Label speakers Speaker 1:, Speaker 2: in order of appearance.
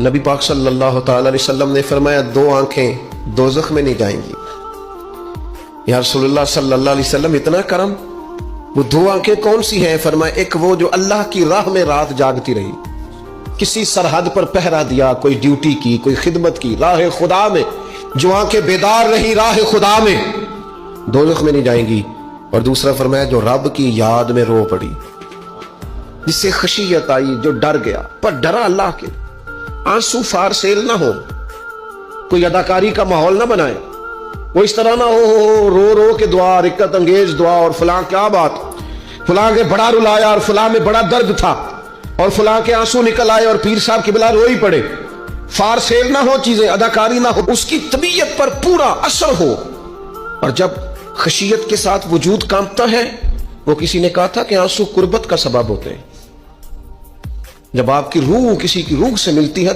Speaker 1: नबी पाक सल्लल्लाहु ताला अलैहि वसल्लम ने फरमाया, दो आंखें दोज़ख में नहीं जाएंगी। या रसूलुल्लाह सल्लल्लाहु अलैहि वसल्लम, इतना करम, वो दो आंखें कौन सी हैं? फरमाया, एक वो जो अल्लाह की राह में रात जागती रही, किसी सरहद पर पहरा दिया, कोई ड्यूटी की, कोई खिदमत की, राह खुदा में जो आंखें बेदार रही राह खुदा में, दोज़ख में नहीं जाएंगी। और दूसरा फरमाया, जो रब की याद में रो पड़ी, जिससे खशियत आई, जो डर गया, पर डरा अल्लाह के, आंसू फार सेल ना हो, कोई अदाकारी का माहौल ना बनाए, वो इस तरह ना हो रो रो के दुआ, रिक्कत अंगेज दुआ, और फलां क्या बात, फलां के बड़ा रुलाया और फलां में बड़ा दर्द था और फलां के आंसू निकल आए और पीर साहब की बिला रो ही पड़े। फार सेल ना हो चीजें, अदाकारी ना हो, उसकी तबीयत पर पूरा असर हो। और जब खशियत के साथ वजूद कांपता है, वो किसी ने कहा था कि आंसू कुर्बत का सबब होते हैं। जब आपकी रूह किसी की रूह से मिलती है